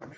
Great.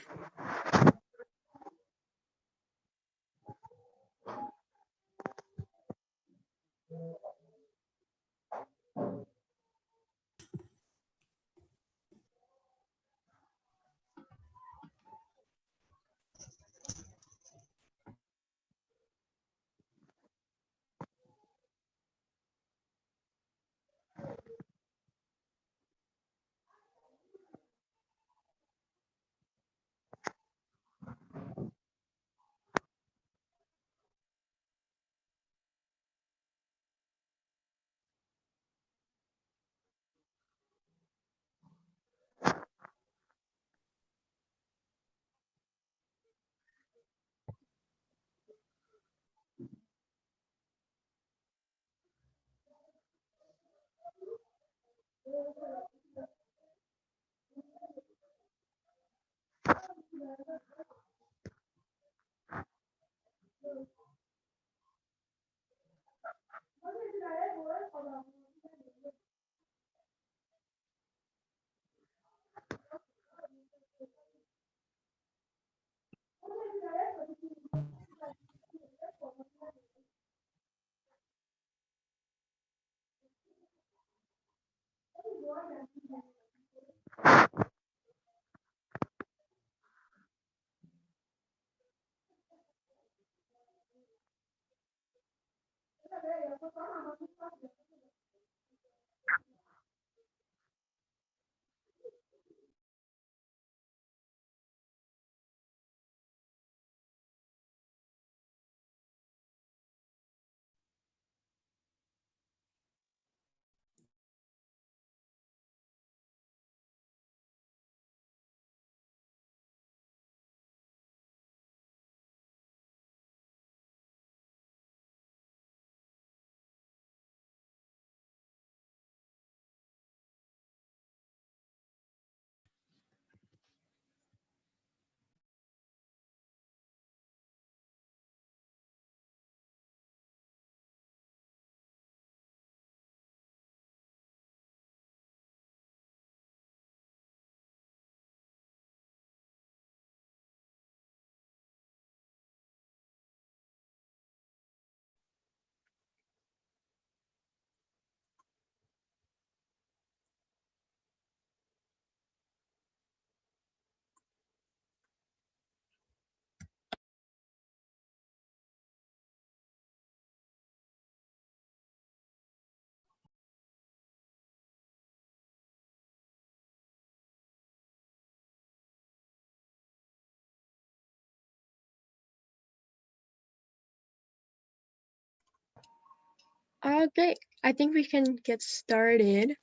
I think we can get started.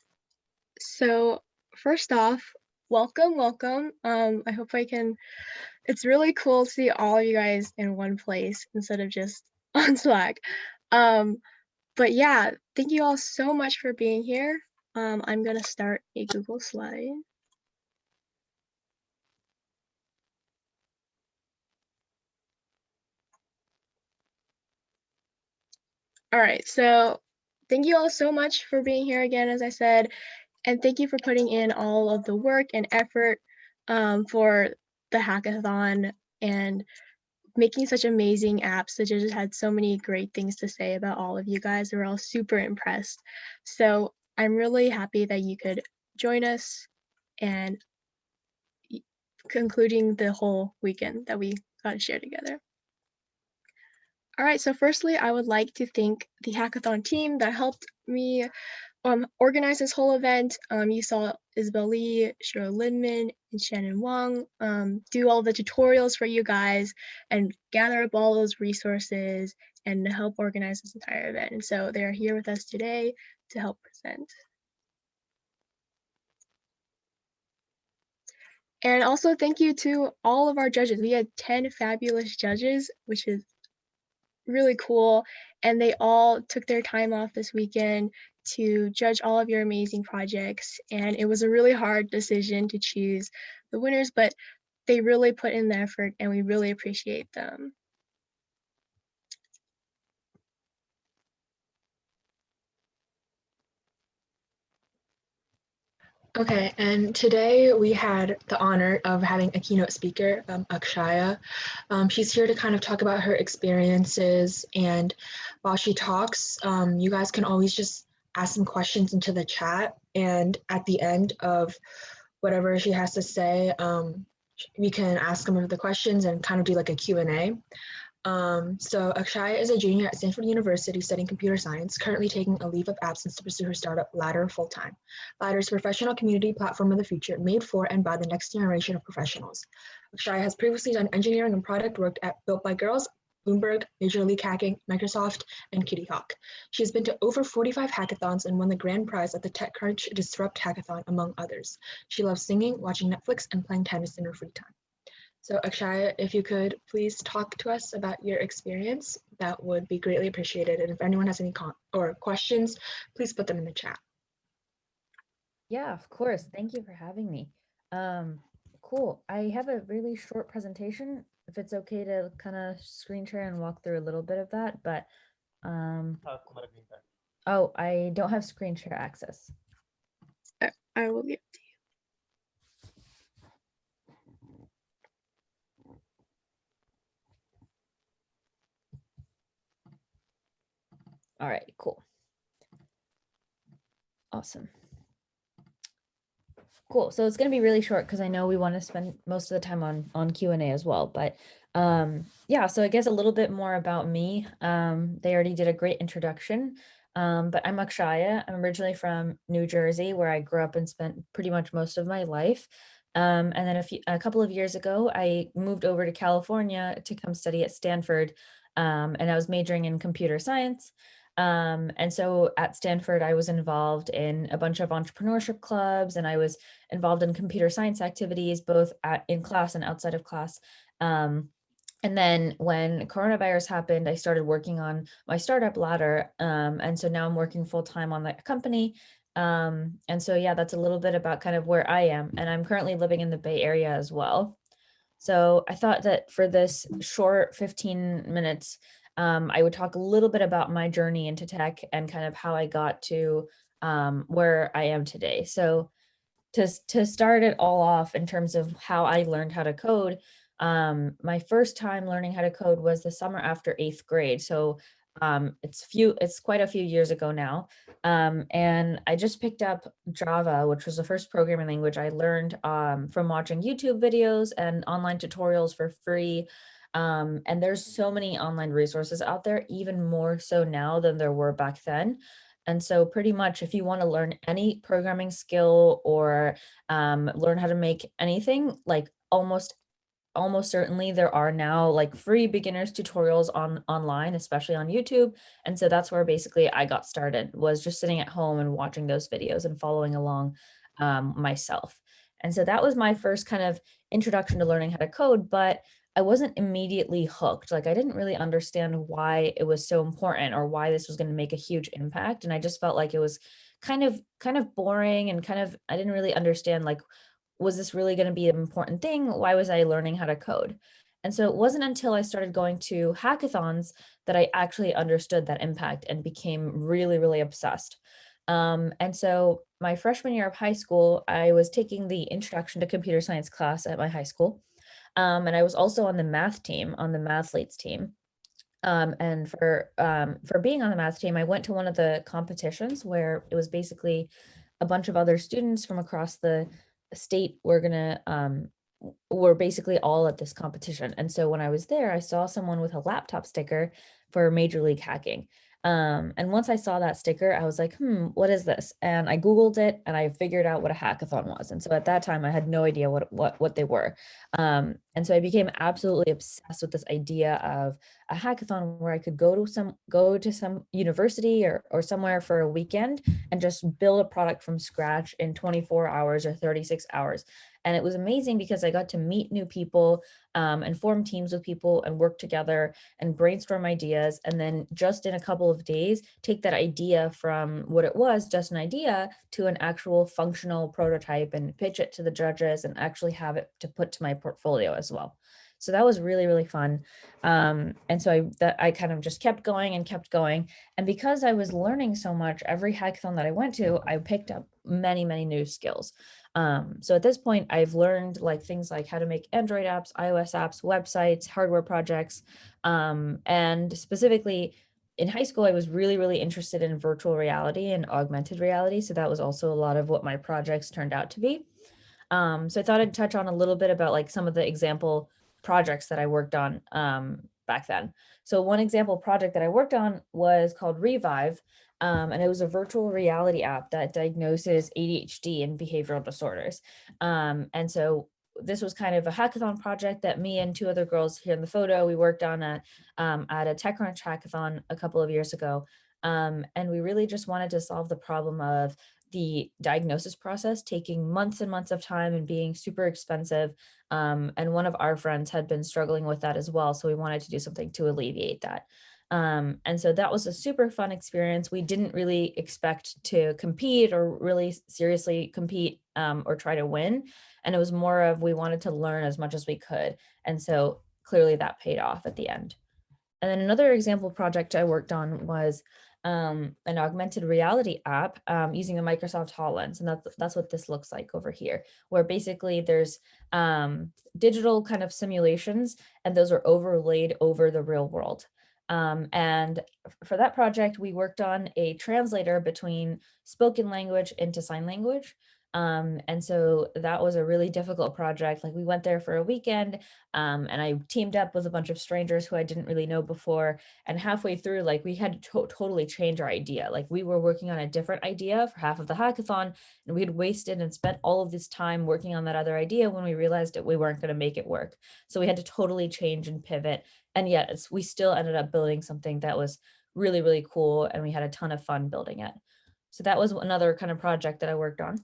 So first off, welcome. I hope I can. It's really cool to see all of you guys in one place instead of just on Slack. Um, but yeah, thank you all so much for being here. I'm gonna start a Google slide. All right, so thank you all so much for being here again, as I said, and thank you for putting in all of the work and effort for the hackathon and making such amazing apps. The judges had so many great things to say about all of you guys. We're all super impressed. So I'm really happy that you could join us and concluding the whole weekend that we got to share together. All right, so firstly, I would like to thank the hackathon team that helped me organize this whole event. You saw Isabel Lee, Cheryl Lindman, and Shannon Wong do all the tutorials for you guys and gather up all those resources and help organize this entire event. And so they're here with us today to help present. And also thank you to all of our judges. We had 10 fabulous judges, which is really cool, and they all took their time off this weekend to judge all of your amazing projects, and it was a really hard decision to choose the winners, but they really put in the effort and we really appreciate them. Okay, and today we had the honor of having a keynote speaker, Akshaya. She's here to kind of talk about her experiences, and while she talks, you guys can always just ask some questions into the chat, and at the end of whatever she has to say, we can ask some of the questions and kind of do like a Q&A. So Akshaya is a junior at Stanford University studying computer science, currently taking a leave of absence to pursue her startup Ladder full-time. Ladder is a professional community platform of the future made for and by the next generation of professionals. Akshaya has previously done engineering and product work at Built by Girls, Bloomberg, Major League Hacking, Microsoft, and Kitty Hawk. She has been to over 45 hackathons and won the grand prize at the TechCrunch Disrupt Hackathon, among others. She loves singing, watching Netflix, and playing tennis in her free time. So Akshaya, if you could please talk to us about your experience, that would be greatly appreciated. And if anyone has any questions, please put them in the chat. Yeah, of course. Thank you for having me. Cool. I have a really short presentation, if it's okay to kind of screen share and walk through a little bit of that, but oh, I don't have screen share access. I will be. All right, cool. Awesome. Cool. So it's going to be really short because I know we want to spend most of the time on Q&A as well. But yeah, so I guess a little bit more about me. They already did a great introduction. But I'm Akshaya. I'm originally from New Jersey, where I grew up and spent pretty much most of my life. And then a couple of years ago, I moved over to California to come study at Stanford. And I was majoring in computer science. And so at Stanford, I was involved in a bunch of entrepreneurship clubs, and I was involved in computer science activities, both in class and outside of class. And then when coronavirus happened, I started working on my startup Ladder. And so now I'm working full time on that company. And so, yeah, that's a little bit about kind of where I am. And I'm currently living in the Bay Area as well. So I thought that for this short 15 minutes, I would talk a little bit about my journey into tech and kind of how I got to where I am today. So to start it all off in terms of how I learned how to code, my first time learning how to code was the summer after 8th grade. So it's quite a few years ago now. And I just picked up Java, which was the first programming language I learned from watching YouTube videos and online tutorials for free. And there's so many online resources out there, even more so now than there were back then. And so pretty much if you want to learn any programming skill or learn how to make anything, like almost certainly there are now like free beginners tutorials online, especially on YouTube. And so that's where basically I got started, was just sitting at home and watching those videos and following along myself. And so that was my first kind of introduction to learning how to code, but I wasn't immediately hooked. Like I didn't really understand why it was so important or why this was going to make a huge impact. And I just felt like it was kind of boring and kind of, I didn't really understand like, was this really going to be an important thing? Why was I learning how to code? And so it wasn't until I started going to hackathons that I actually understood that impact and became really, really obsessed. And so my freshman year of high school, I was taking the introduction to computer science class at my high school. And I was also on the math team, on the mathletes team. And for being on the math team, I went to one of the competitions where it was basically a bunch of other students from across the state were basically all at this competition. And so when I was there, I saw someone with a laptop sticker for Major League Hacking. And once I saw that sticker, I was like, what is this? And I Googled it and I figured out what a hackathon was. And so at that time, I had no idea what they were. And so I became absolutely obsessed with this idea of a hackathon where I could go to some university or somewhere for a weekend and just build a product from scratch in 24 hours or 36 hours. And it was amazing because I got to meet new people and form teams with people and work together and brainstorm ideas. And then just in a couple of days, take that idea from what it was, just an idea, to an actual functional prototype and pitch it to the judges and actually have it to put to my portfolio as well. So that was really, really fun. And so I kind of just kept going and kept going. And because I was learning so much, every hackathon that I went to, I picked up many, many new skills. So at this point, I've learned like things like how to make Android apps, iOS apps, websites, hardware projects, and specifically in high school, I was really, really interested in virtual reality and augmented reality. So that was also a lot of what my projects turned out to be. So I thought I'd touch on a little bit about like some of the example projects that I worked on back then. So one example project that I worked on was called Revive, and it was a virtual reality app that diagnoses ADHD and behavioral disorders. And so this was kind of a hackathon project that me and two other girls here in the photo we worked on at a TechCrunch hackathon a couple of years ago. And we really just wanted to solve the problem of the diagnosis process taking months and months of time and being super expensive. And one of our friends had been struggling with that as well. So we wanted to do something to alleviate that. And so that was a super fun experience. We didn't really expect to compete or really seriously compete or try to win. And it was more of we wanted to learn as much as we could. And so clearly that paid off at the end. And then another example project I worked on was an augmented reality app using a Microsoft HoloLens. And that's what this looks like over here, where basically there's digital kind of simulations, and those are overlaid over the real world. And for that project, we worked on a translator between spoken language into sign language. And so that was a really difficult project. Like we went there for a weekend, and I teamed up with a bunch of strangers who I didn't really know before. And halfway through, like we had to totally change our idea. Like we were working on a different idea for half of the hackathon, and we had wasted and spent all of this time working on that other idea when we realized that we weren't going to make it work. So we had to totally change and pivot. And yet we still ended up building something that was really, really cool. And we had a ton of fun building it. So that was another kind of project that I worked on.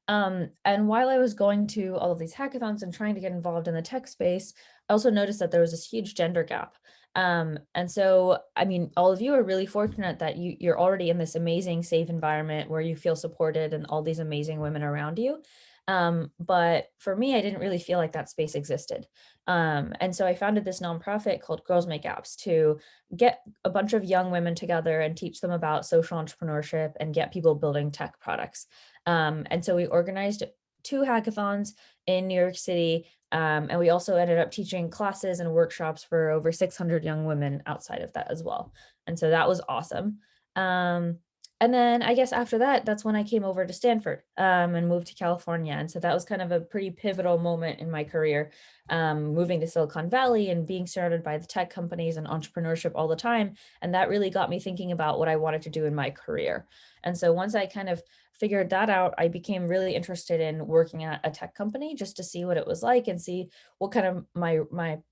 And while I was going to all of these hackathons and trying to get involved in the tech space, I also noticed that there was this huge gender gap. And so, I mean, all of you are really fortunate that you're already in this amazing, safe environment where you feel supported and all these amazing women around you. But for me, I didn't really feel like that space existed. And so I founded this nonprofit called Girls Make Apps to get a bunch of young women together and teach them about social entrepreneurship and get people building tech products. And so we organized two hackathons in New York City. And we also ended up teaching classes and workshops for over 600 young women outside of that as well. And so that was awesome. Um, and then I guess after that, that's when I came over to Stanford and moved to California. And so that was kind of a pretty pivotal moment in my career, moving to Silicon Valley and being surrounded by the tech companies and entrepreneurship all the time. And that really got me thinking about what I wanted to do in my career. And so once I kind of figured that out, I became really interested in working at a tech company just to see what it was like and see what kind of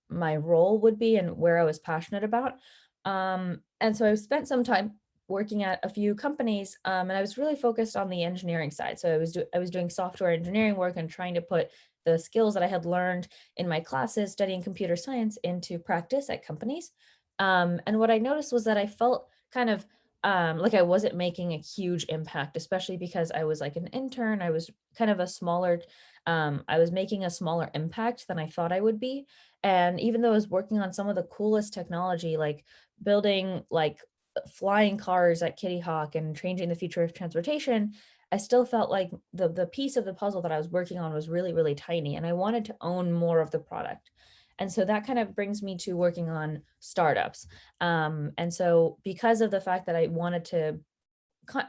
my role would be and where I was passionate about. And so I spent some time working at a few companies, and I was really focused on the engineering side. So I was doing software engineering work and trying to put the skills that I had learned in my classes studying computer science into practice at companies. And what I noticed was that I felt kind of like I wasn't making a huge impact, especially because I was like an intern. I was kind of a smaller, I was making a smaller impact than I thought I would be. And even though I was working on some of the coolest technology, like building like flying cars at Kitty Hawk and changing the future of transportation, I still felt like the piece of the puzzle that I was working on was really, really tiny. And I wanted to own more of the product. And so that kind of brings me to working on startups. And so because of the fact that I wanted to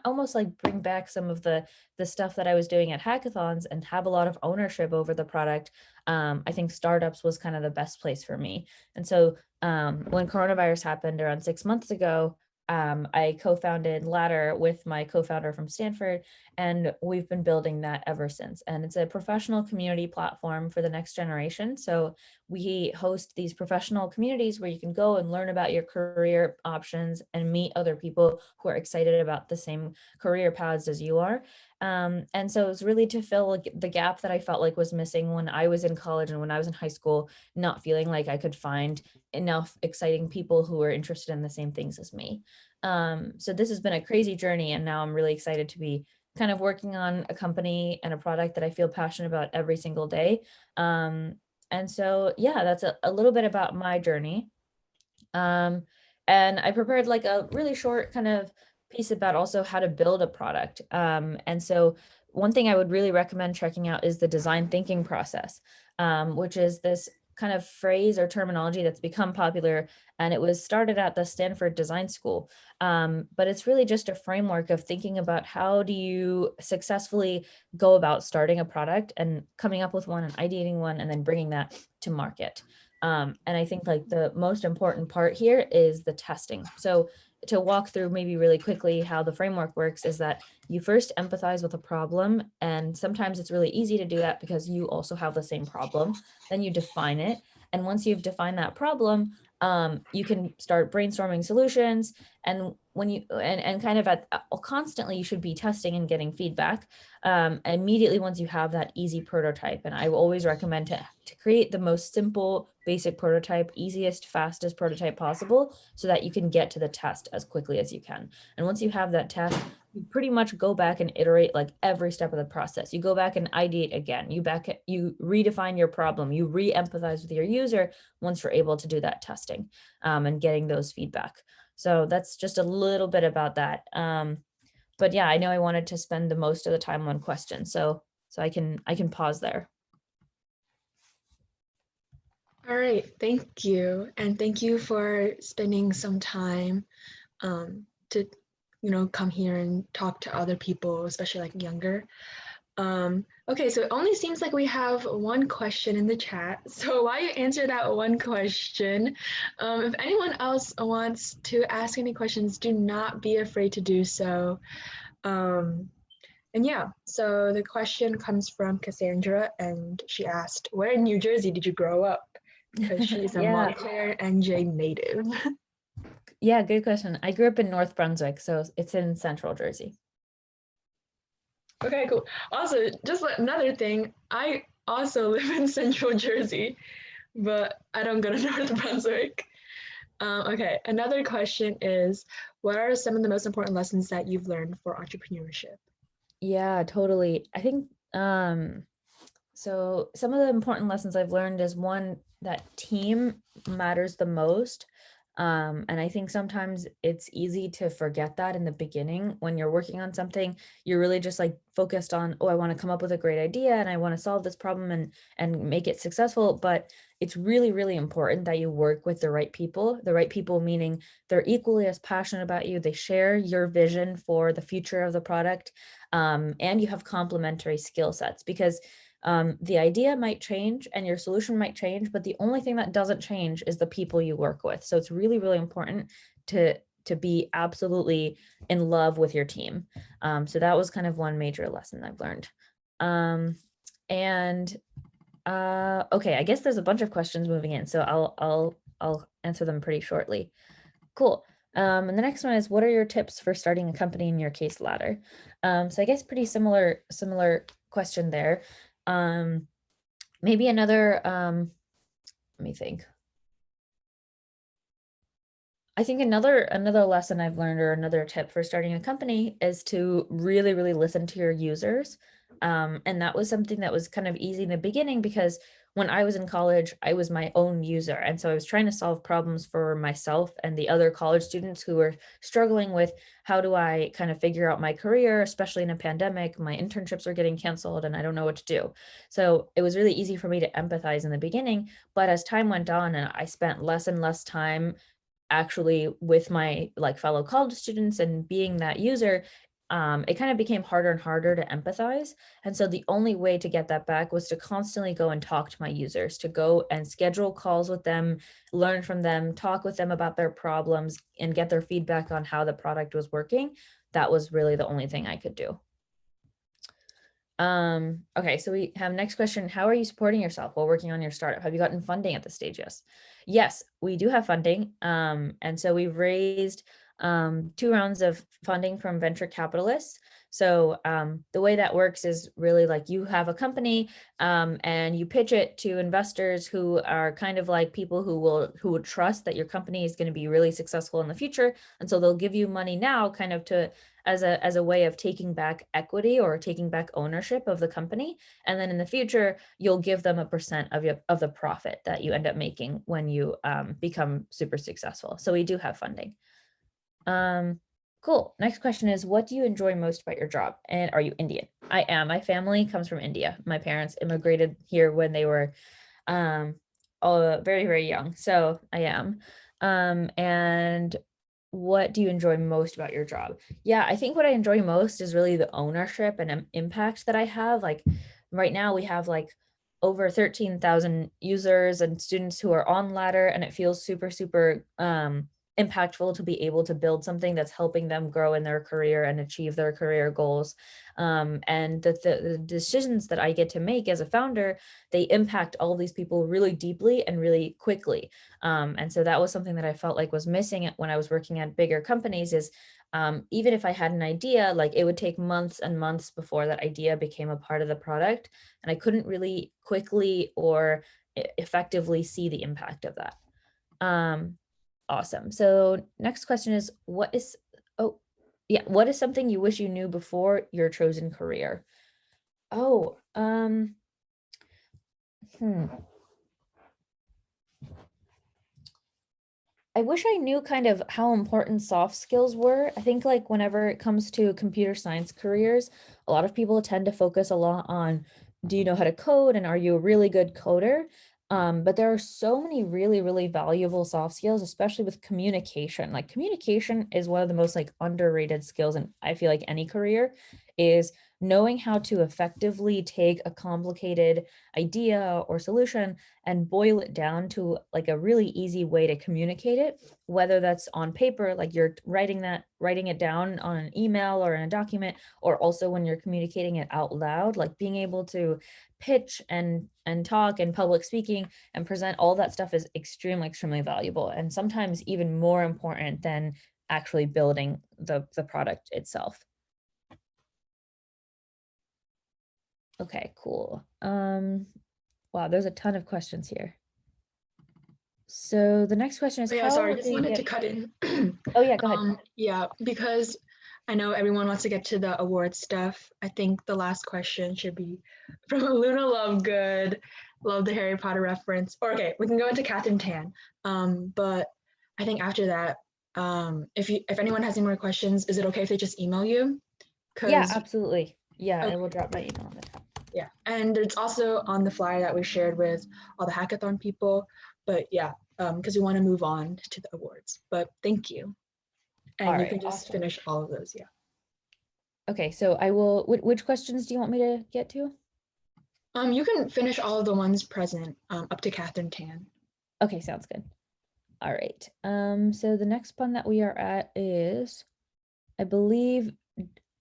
almost like bring back some of the stuff that I was doing at hackathons and have a lot of ownership over the product, I think startups was kind of the best place for me. And so when coronavirus happened around 6 months ago, I co-founded Ladder with my co-founder from Stanford, and we've been building that ever since. And it's a professional community platform for the next generation. So we host these professional communities where you can go and learn about your career options and meet other people who are excited about the same career paths as you are. And so it was really to fill like, the gap that I felt like was missing when I was in college and when I was in high school, not feeling like I could find enough exciting people who were interested in the same things as me. So this has been a crazy journey, and now I'm really excited to be kind of working on a company and a product that I feel passionate about every single day. And so, yeah, that's a little bit about my journey. Um, and I prepared like a really short kind of piece about also how to build a product. And so one thing I would really recommend checking out is the design thinking process, which is this kind of phrase or terminology that's become popular, and it was started at the Stanford Design School. But it's really just a framework of thinking about how do you successfully go about starting a product and coming up with one and ideating one and then bringing that to market. And I think like the most important part here is the testing. So to walk through maybe really quickly how the framework works is that you first empathize with a problem. And sometimes it's really easy to do that because you also have the same problem. Then you define it. And once you've defined that problem, you can start brainstorming solutions. And when you and kind of at constantly you should be testing and getting feedback immediately once you have that easy prototype. And I will always recommend to create the most simple, basic prototype, easiest, fastest prototype possible so that you can get to the test as quickly as you can. And once you have that test, you pretty much go back and iterate like every step of the process. You go back and ideate again. You redefine your problem. You re-empathize with your user once you're able to do that testing and getting those feedback. So that's just a little bit about that. But yeah, I know I wanted to spend the most of the time on questions, so I can pause there. All right, thank you. And thank you for spending some time to, come here and talk to other people, especially like younger. Okay, so it only seems like we have one question in the chat. So while you answer that one question, if anyone else wants to ask any questions, do not be afraid to do so. And yeah, so the question comes from Cassandra, and she asked, "Where in New Jersey did you grow up?" Because she's a Yeah. Montclair NJ native. Yeah, good question. I grew up in North Brunswick, so it's in central Jersey. Okay, cool. Also, just another thing, I also live in Central Jersey, but I don't go to North Brunswick. Okay, another question is, what are some of the most important lessons that you've learned for entrepreneurship? Yeah, totally. I think so some of the important lessons I've learned is one, that team matters the most. And I think sometimes it's easy to forget that in the beginning when you're working on something, you're really just like focused on, oh, I want to come up with a great idea and I want to solve this problem and make it successful. But it's really, really important that you work with the right people meaning they're equally as passionate about you. They share your vision for the future of the product. And you have complementary skill sets because the idea might change and your solution might change, but the only thing that doesn't change is the people you work with. So it's really, really important to be absolutely in love with your team. So that was kind of one major lesson I've learned. And okay, I guess there's a bunch of questions moving in, so I'll answer them pretty shortly. Cool. And the next one is, what are your tips for starting a company in your case ladder? So I guess pretty similar question there. Maybe another, let me think. I think another lesson I've learned or another tip for starting a company is to really, really listen to your users. And that was something that was kind of easy in the beginning because when I was in college, I was my own user. And so I was trying to solve problems for myself and the other college students who were struggling with how do I kind of figure out my career, especially in a pandemic. My internships are getting canceled and I don't know what to do. So it was really easy for me to empathize in the beginning. But as time went on and I spent less and less time actually with my like fellow college students and being that user, it kind of became harder and harder to empathize. And so the only way to get that back was to constantly go and talk to my users, to go and schedule calls with them, learn from them, talk with them about their problems, and get their feedback on how the product was working. That was really the only thing I could do. Okay, so we have next question. How are you supporting yourself while working on your startup? Have you gotten funding at this stage? Yes, we do have funding. And so we've raised 2 rounds of funding from venture capitalists. So the way that works is really like you have a company and you pitch it to investors who are kind of like people who would trust that your company is going to be really successful in the future. And so they'll give you money now kind of to as a way of taking back equity or taking back ownership of the company. And then in the future, you'll give them a percent of the profit that you end up making when you become super successful. So we do have funding. Cool. Next question is, what do you enjoy most about your job? And are you Indian? I am. My family comes from India. My parents immigrated here when they were um, very, very young. So I am. And what do you enjoy most about your job? Yeah, I think what I enjoy most is really the ownership and impact that I have. Like right now, we have like over 13,000 users and students who are on Ladder, and it feels super, super impactful to be able to build something that's helping them grow in their career and achieve their career goals. And the decisions that I get to make as a founder, they impact all of these people really deeply and really quickly. And so that was something that I felt like was missing when I was working at bigger companies is even if I had an idea, like it would take months and months before that idea became a part of the product. And I couldn't really quickly or effectively see the impact of that. Awesome. So next question is, oh, yeah, what is something you wish you knew before your chosen career? Oh, hmm. I wish I knew kind of how important soft skills were. I think like whenever it comes to computer science careers, a lot of people tend to focus a lot on, do you know how to code and are you a really good coder? But there are so many really, really valuable soft skills, especially with communication. Like communication is one of the most like underrated skills, and I feel like any career is knowing how to effectively take a complicated idea or solution and boil it down to like a really easy way to communicate it, whether that's on paper, like you're writing it down on an email or in a document, or also when you're communicating it out loud, like being able to pitch and talk and public speaking and present, all that stuff is extremely, extremely valuable, and sometimes even more important than actually building the product itself. Okay, cool. Wow, there's a ton of questions here. So the next question is, Oh, yeah, sorry, how I do just you wanted to get? cut in. Oh yeah, go ahead. Yeah, because I know everyone wants to get to the award stuff. I think the last question should be from Luna Lovegood. Love the Harry Potter reference. Or okay, we can go into Catherine Tan. But I think after that, if anyone has any more questions, is it okay if they just email you? Yeah, Because absolutely. Yeah, I okay, will drop my email on the top. yeah, and it's also on the flyer that we shared with all the hackathon people. But yeah, because we want to move on to the awards. But thank you, All and you right, can just awesome. finish all of those. Yeah. Okay, so I will, which questions do you want me to get to? You can finish all of the ones present up to Catherine Tan. Okay, sounds good. All right. So the next one that we are at is, I believe,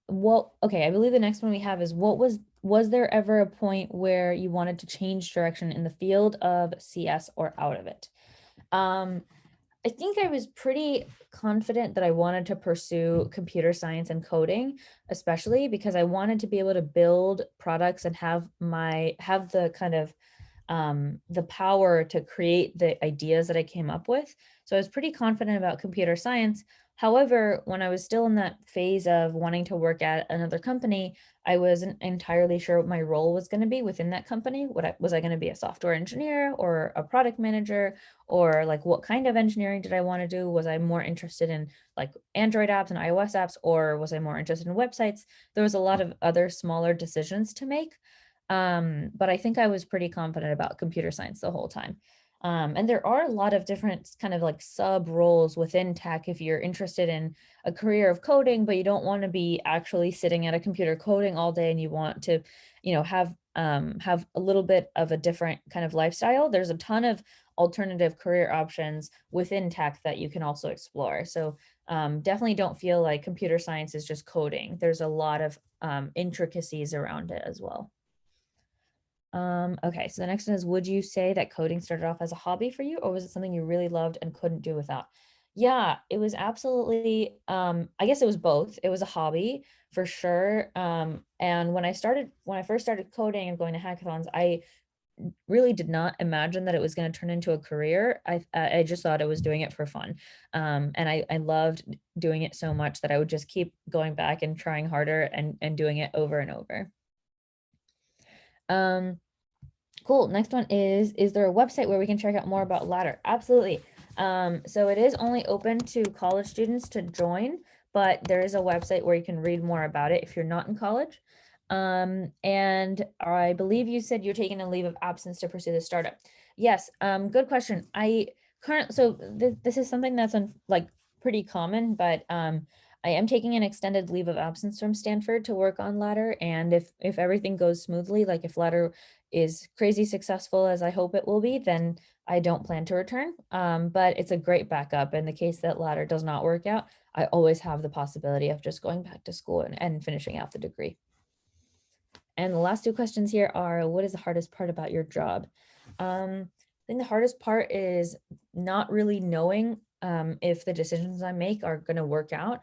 okay, I believe the next one we have is, was there ever a point where you wanted to change direction in the field of CS or out of it? Um, I think I was pretty confident that I wanted to pursue computer science and coding, especially because I wanted to be able to build products and have the kind of the power to create the ideas that I came up with. So I was pretty confident about computer science. However, when I was still in that phase of wanting to work at another company, I wasn't entirely sure what my role was going to be within that company. Was I going to be a software engineer or a product manager, or like what kind of engineering did I want to do? Was I more interested in like Android apps and iOS apps, or was I more interested in websites? There was a lot of other smaller decisions to make. But I think I was pretty confident about computer science the whole time. And there are a lot of different kind of like sub roles within tech if you're interested in a career of coding, but you don't want to be actually sitting at a computer coding all day and you want to, have a little bit of a different kind of lifestyle. There's a ton of alternative career options within tech that you can also explore. So definitely don't feel like computer science is just coding. There's a lot of intricacies around it as well. Okay, so the next one is, would you say that coding started off as a hobby for you, or was it something you really loved and couldn't do without? Yeah, it was absolutely, I guess it was both. It was a hobby for sure. And when I first started coding and going to hackathons, I really did not imagine that it was going to turn into a career. I just thought I was doing it for fun. And I loved doing it so much that I would just keep going back and trying harder and doing it over and over. Um, Cool. Next one is there a website where we can check out more about Ladder? Absolutely. So it is only open to college students to join, but there is a website where you can read more about it if you're not in college. And I believe you said you're taking a leave of absence to pursue the startup. Yes, good question. This is something that's like pretty common, but I am taking an extended leave of absence from Stanford to work on Ladder, and if everything goes smoothly, like if Ladder is crazy successful as I hope it will be, then I don't plan to return. But it's a great backup. In the case that Ladder does not work out, I always have the possibility of just going back to school and finishing out the degree. And the last two questions here are, what is the hardest part about your job? I think the hardest part is not really knowing if the decisions I make are going to work out.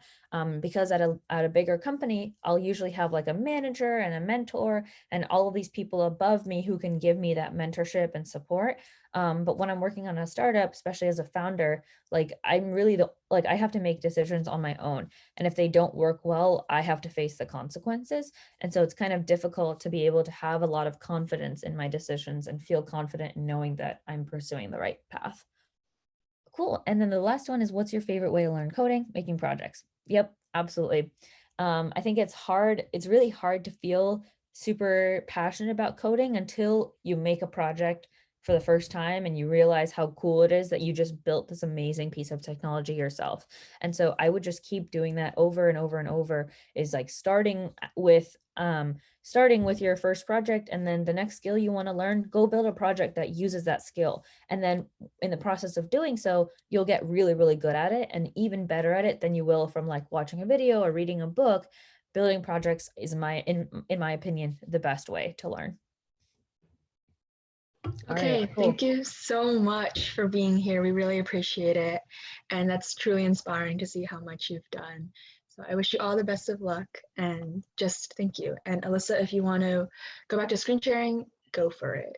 Because at a bigger company, I'll usually have like a manager and a mentor and all of these people above me who can give me that mentorship and support. But when I'm working on a startup, especially as a founder, like I'm really like I have to make decisions on my own. And if they don't work well, I have to face the consequences. And so it's kind of difficult to be able to have a lot of confidence in my decisions and feel confident in knowing that I'm pursuing the right path. Cool. And then the last one is, what's your favorite way to learn coding? Making projects. Yep, absolutely. I think it's hard. It's really hard to feel super passionate about coding until you make a project for the first time and you realize how cool it is that you just built this amazing piece of technology yourself. And so I would just keep doing that over and over and over, is like starting with your first project, and then the next skill you want to learn, go build a project that uses that skill. And then in the process of doing so, you'll get really, really good at it and even better at it than you will from like watching a video or reading a book. Building projects is in my opinion, the best way to learn. All right, Okay, cool. thank you so much for being here. We really appreciate it. And that's truly inspiring to see how much you've done. So I wish you all the best of luck and just thank you. And Alyssa, if you want to go back to screen sharing, go for it.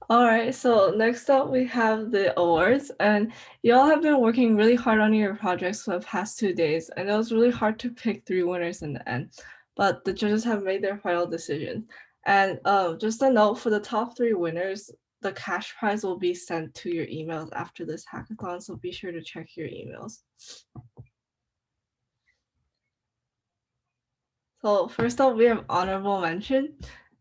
All right, so next up we have the awards, and you all have been working really hard on your projects for the past 2 days, and it was really hard to pick 3 winners in the end, but the judges have made their final decision. And just a note, for the top 3 winners, the cash prize will be sent to your emails after this hackathon, so be sure to check your emails. So first up, we have honorable mention.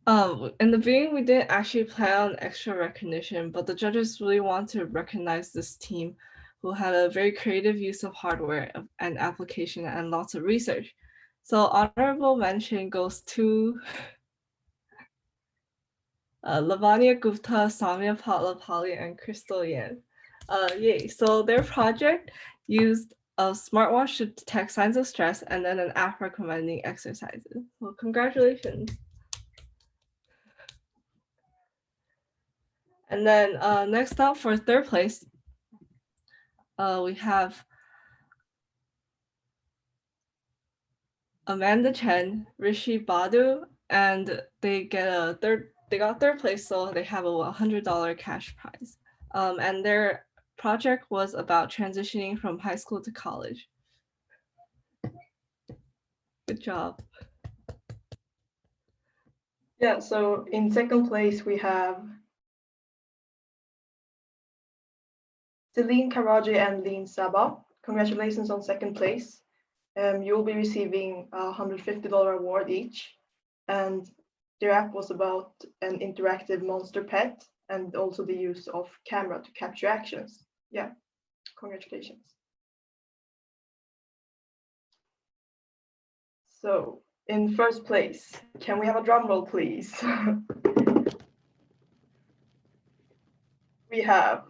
In the beginning, we didn't actually plan on extra recognition, but the judges really want to recognize this team who had a very creative use of hardware and application and lots of research. So honorable mention goes to Lavanya Gupta, Samya Patlapali, and Crystal Yan. Yay! So their project used a smartwatch to detect signs of stress and then an app recommending exercises. So congratulations. And then next up for third place, we have Amanda Chen, Rishi Badu, and they got third place, so they have a $100 cash prize. And their project was about transitioning from high school to college. Good job. Yeah, so in second place, we have Celine Karaji and Lean Saba. Congratulations on second place. You will be receiving a $150 award each. And their app was about an interactive monster pet and also the use of camera to capture actions. Yeah, congratulations. So in first place, can we have a drum roll, please? We have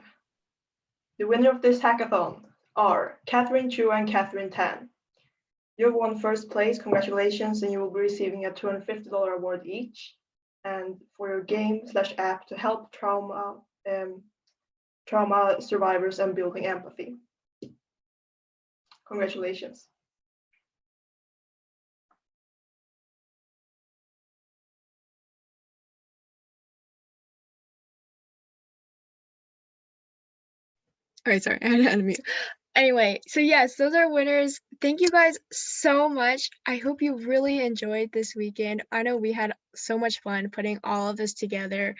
the winner of this hackathon are Catherine Chu and Catherine Tan. You have won first place, congratulations, and you will be receiving a $250 award each. And for your game/app to help trauma survivors and building empathy. Congratulations. All right, sorry, I had to unmute. Anyway, so yes, those are winners. Thank you guys so much. I hope you really enjoyed this weekend. I know we had so much fun putting all of this together,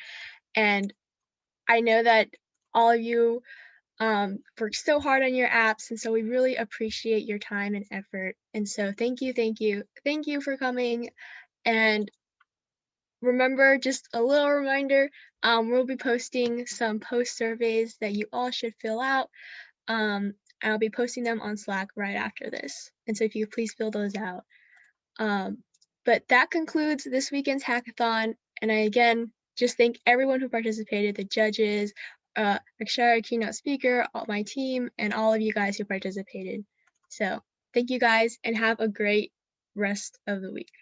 and I know that all of you worked so hard on your apps, and so we really appreciate your time and effort. And so thank you, thank you, thank you for coming. And remember, just a little reminder, we'll be posting some post surveys that you all should fill out. I'll be posting them on Slack right after this. And so if you could please fill those out. But that concludes this weekend's hackathon. And I again just thank everyone who participated, the judges, Akshara, keynote speaker, all my team, and all of you guys who participated. So thank you guys and have a great rest of the week.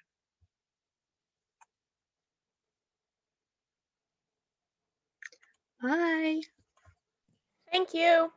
Bye. Thank you.